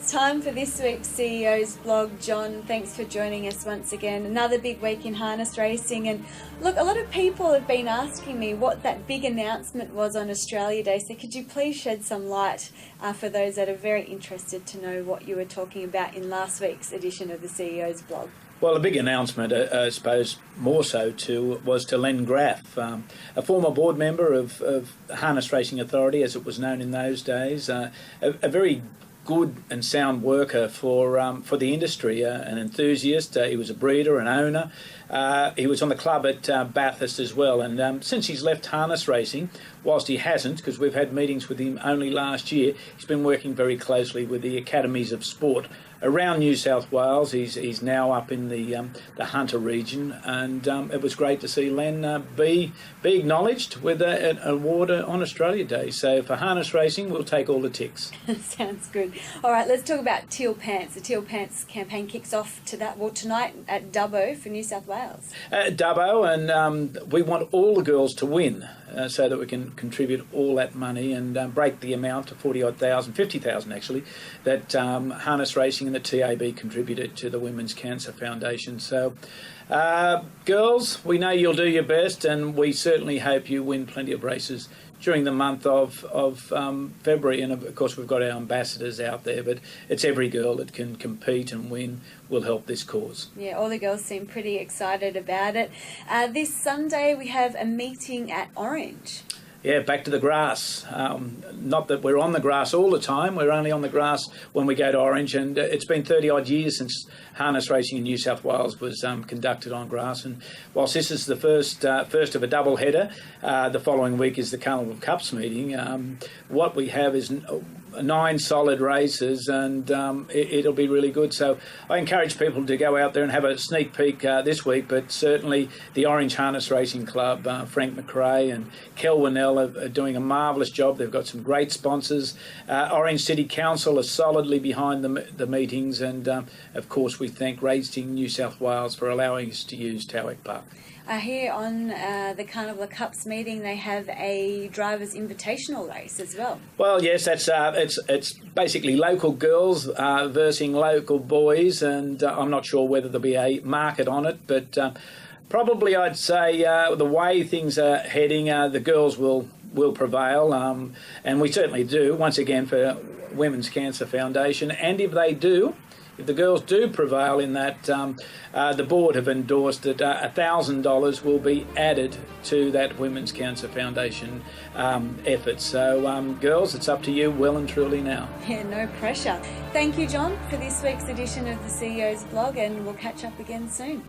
It's time for this week's CEO's blog. John, thanks for joining us once again. Another big week in harness racing. And look, a lot of people have been asking me what that big announcement was on Australia Day. So could you please shed some light for those that are very interested to know what you were talking about in last week's edition of the CEO's blog? Well, a big announcement, I suppose, more so was to Len Graff, a former board member of Harness Racing Authority, as it was known in those days, a very good and sound worker for the industry, an enthusiast. He was a breeder, an owner. He was on the club at Bathurst as well. And since he's left harness racing, whilst he hasn't, because we've had meetings with him only last year, he's been working very closely with the academies of sport around New South Wales. He's now up in the Hunter region, and it was great to see Len be acknowledged with an award on Australia Day. So for harness racing, we'll take all the ticks. Sounds good. All right, let's talk about Teal Pants. The Teal Pants campaign kicks off tonight at Dubbo for New South Wales. Dubbo, and we want all the girls to win so that we can contribute all that money and break the amount to 50,000 actually, that harness racing and the TAB contributed to the Women's Cancer Foundation. So, girls, we know you'll do your best, and we certainly hope you win plenty of races during the month of February. And of course, we've got our ambassadors out there, but it's every girl that can compete and win will help this cause. Yeah, all the girls seem pretty excited about it. This Sunday, we have a meeting at Orange. Yeah, back to the grass. Not that we're on the grass all the time. We're only on the grass when we go to Orange, and it's been 30-odd years since harness racing in New South Wales was conducted on grass. And whilst this is the first of a double header, the following week is the Carnival Cups meeting. What we have is 9 solid races, and it'll be really good. So I encourage people to go out there and have a sneak peek this week, but certainly the Orange Harness Racing Club, Frank McRae and Kel Winnell are doing a marvellous job. They've got some great sponsors. Orange City Council are solidly behind the meetings, and of course we thank Racing New South Wales for allowing us to use Towick Park. Here on the Carnival Cups meeting, they have a drivers' invitational race as well. Well, yes, that's it's basically local girls versus local boys, and I'm not sure whether there'll be a market on it, but probably I'd say the way things are heading, the girls will prevail, and we certainly do. Once again, for Women's Cancer Foundation, and if the girls do prevail in that, the board have endorsed that $1,000 will be added to that Women's Cancer Foundation effort. So, girls, it's up to you well and truly now. Yeah, no pressure. Thank you, John, for this week's edition of the CEO's blog, and we'll catch up again soon.